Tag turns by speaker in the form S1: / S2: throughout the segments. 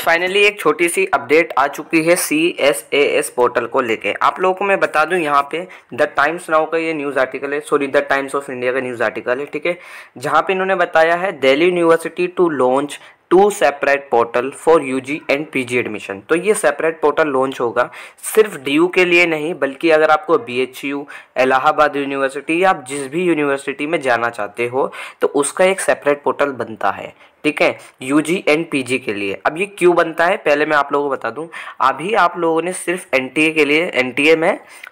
S1: Finally एक छोटी सी update आ चुकी है CSAS पोर्टल को लेके। आप लोगों को मैं बता दूं, यहाँ पे द टाइम्स नाउ का ये न्यूज़ आर्टिकल है, sorry the Times of India का न्यूज़ आर्टिकल है, ठीक है, जहाँ पे इन्होंने बताया है Delhi University to launch 2 separate portal for UG and PG admission. तो ये सेपरेट पोर्टल लॉन्च होगा सिर्फ DU के लिए नहीं, बल्कि अगर आपको BHU, इलाहाबाद यूनिवर्सिटी या आप जिस भी यूनिवर्सिटी में जाना चाहते हो तो उसका एक सेपरेट पोर्टल बनता है, ठीक है, UG एंड PG के लिए। अब ये क्यों बनता है पहले मैं आप लोगों को बता दूं। अभी आप लोगों ने सिर्फ NTA के लिए,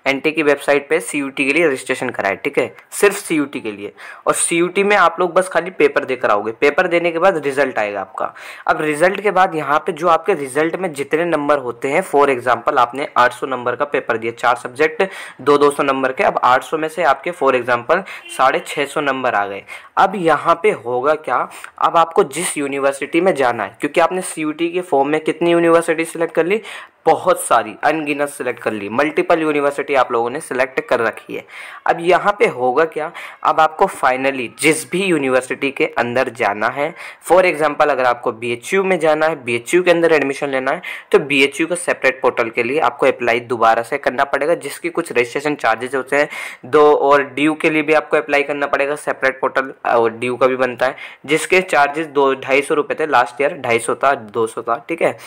S1: NTA की वेबसाइट पे CUT के लिए रजिस्ट्रेशन कराए, ठीक है, सिर्फ CUT के लिए। और CUT में आप लोग बस खाली पेपर देकर आओगे, पेपर देने के बाद रिजल्ट आएगा आपका। अब रिजल्ट के बाद यहाँ पे जो आपके रिजल्ट में जितने नंबर होते हैं, फॉर एग्जाम्पल आपने 800 नंबर का पेपर दिया, 4 सब्जेक्ट 200 नंबर के, अब 800 में से आपके फॉर एग्जाम्पल 650 नंबर आ गए। अब यहाँ पे होगा क्या, अब आपको जिस यूनिवर्सिटी में जाना है, क्योंकि आपने CUT के फॉर्म में कितनी यूनिवर्सिटी सिलेक्ट कर ली, बहुत सारी, अनगिनत सिलेक्ट कर ली, मल्टीपल यूनिवर्सिटी आप लोगों ने सिलेक्ट कर रखी है। अब यहाँ पे होगा क्या, अब आपको फाइनली जिस भी यूनिवर्सिटी के अंदर जाना है, फॉर एग्जांपल अगर आपको BHU में जाना है, BHU के अंदर एडमिशन लेना है, तो BHU का सेपरेट पोर्टल के लिए आपको अप्लाई दोबारा से करना पड़ेगा, जिसकी कुछ रजिस्ट्रेशन चार्जेस होते हैं 2, और DU के लिए भी आपको अप्लाई करना पड़ेगा सेपरेट पोर्टल, और DU का भी बनता है, जिसके चार्जेस 200-250 रुपये थे, लास्ट ईयर 250 था, 200 था, ठीक है,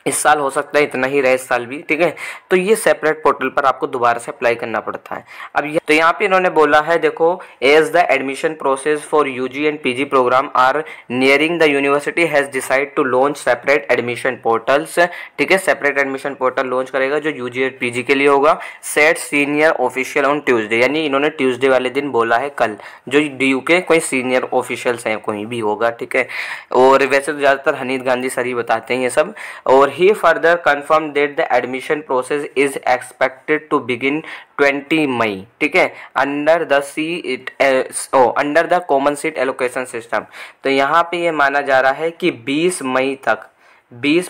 S1: इस साल हो सकता है इतना ही रहे, इस साल भी, ठीक है। तो ये सेपरेट पोर्टल पर आपको दोबारा से अप्लाई करना पड़ता है। अब तो यहाँ पे इन्होंने बोला है, देखो, as the admission process for UG and PG programme are nearing the university has decide to launch separate admission portals, ठीक है, सेपरेट एडमिशन पोर्टल लॉन्च करेगा जो UG और PG के लिए होगा, set senior official on Tuesday, यानी इन्होंने ट्यूसडे वाले दिन बोला है, कल, जो DU के कोई सीनियर ऑफिशियल्स हैं, कोई भी होगा, ठीक है। और वैसे तो ज़्यादातर हनीद गांधी सर ही बताते हैं ये सब। और he further confirmed that the admission process is expected to begin 20 मई, ठीक है, under the common seat allocation system. तो यहाँ पे ये माना जा रहा है कि 20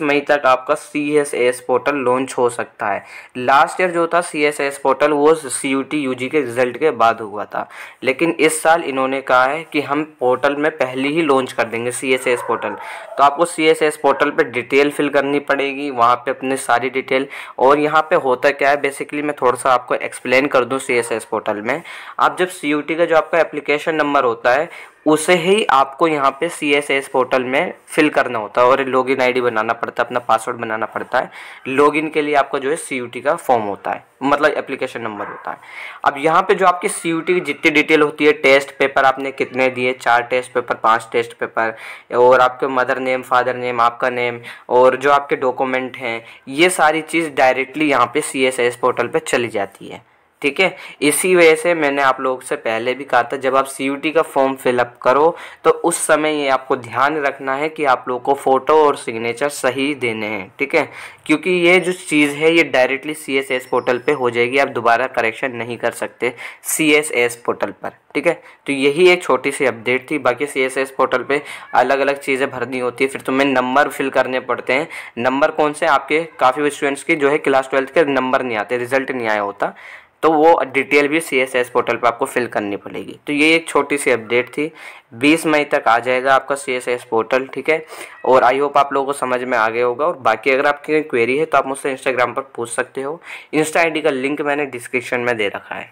S1: मई तक आपका CSAS पोर्टल लॉन्च हो सकता है। लास्ट ईयर जो था CSAS पोर्टल वो CUT UG के रिजल्ट के बाद हुआ था, लेकिन इस साल इन्होंने कहा है कि हम पोर्टल में पहले ही लॉन्च कर देंगे CSAS पोर्टल। तो आपको CSAS पोर्टल पे डिटेल फिल करनी पड़ेगी, वहाँ पे अपने सारी डिटेल। और यहाँ पे होता क्या है, बेसिकली मैं थोड़ा सा आपको एक्सप्लेन कर दूँ। CSAS पोर्टल में आप जब CUT का जो आपका एप्लीकेशन नंबर होता है उसे ही आपको यहाँ पे CSAS पोर्टल में फिल करना होता है, और लॉगिन ID बनाना पड़ता है, अपना पासवर्ड बनाना पड़ता है। लॉगिन के लिए आपका जो है CUT का फॉर्म होता है, मतलब एप्लीकेशन नंबर होता है। अब यहाँ पे जो आपकी CUT की जितनी डिटेल होती है, टेस्ट पेपर आपने कितने दिए, 4 टेस्ट पेपर, 5 टेस्ट पेपर, और आपके मदर नेम, फादर नेम, आपका नेम, और जो आपके डॉक्यूमेंट हैं, ये सारी चीज़ डायरेक्टली यहाँ पे CSAS पोर्टल पे चली जाती है, ठीक है। इसी वजह से मैंने आप लोगों से पहले भी कहा था, जब आप CUT का फॉर्म फिलअप करो तो उस समय ये आपको ध्यान रखना है कि आप लोगों को फ़ोटो और सिग्नेचर सही देने हैं, ठीक है, क्योंकि ये जो चीज़ है ये डायरेक्टली CSAS पोर्टल पे हो जाएगी, आप दोबारा करेक्शन नहीं कर सकते CSAS पोर्टल पर, ठीक है। तो यही एक छोटी सी अपडेट थी। बाकी CSAS पोर्टल पे अलग अलग चीज़ें भरनी होती है, फिर तुम्हें नंबर फिल करने पड़ते हैं। नंबर कौन से, आपके काफ़ी स्टूडेंट्स के जो है क्लास 12 के नंबर नहीं आते, रिजल्ट नहीं आया होता, तो वो डिटेल भी CSAS पोर्टल पे आपको फिल करनी पड़ेगी। तो ये एक छोटी सी अपडेट थी। 20 मई तक आ जाएगा आपका CSAS पोर्टल, ठीक है। और आई होप आप लोगों को समझ में आ गया होगा। और बाकी अगर आपकी कोई क्वेरी है तो आप मुझसे इंस्टाग्राम पर पूछ सकते हो। इंस्टा ID का लिंक मैंने डिस्क्रिप्शन में दे रखा है।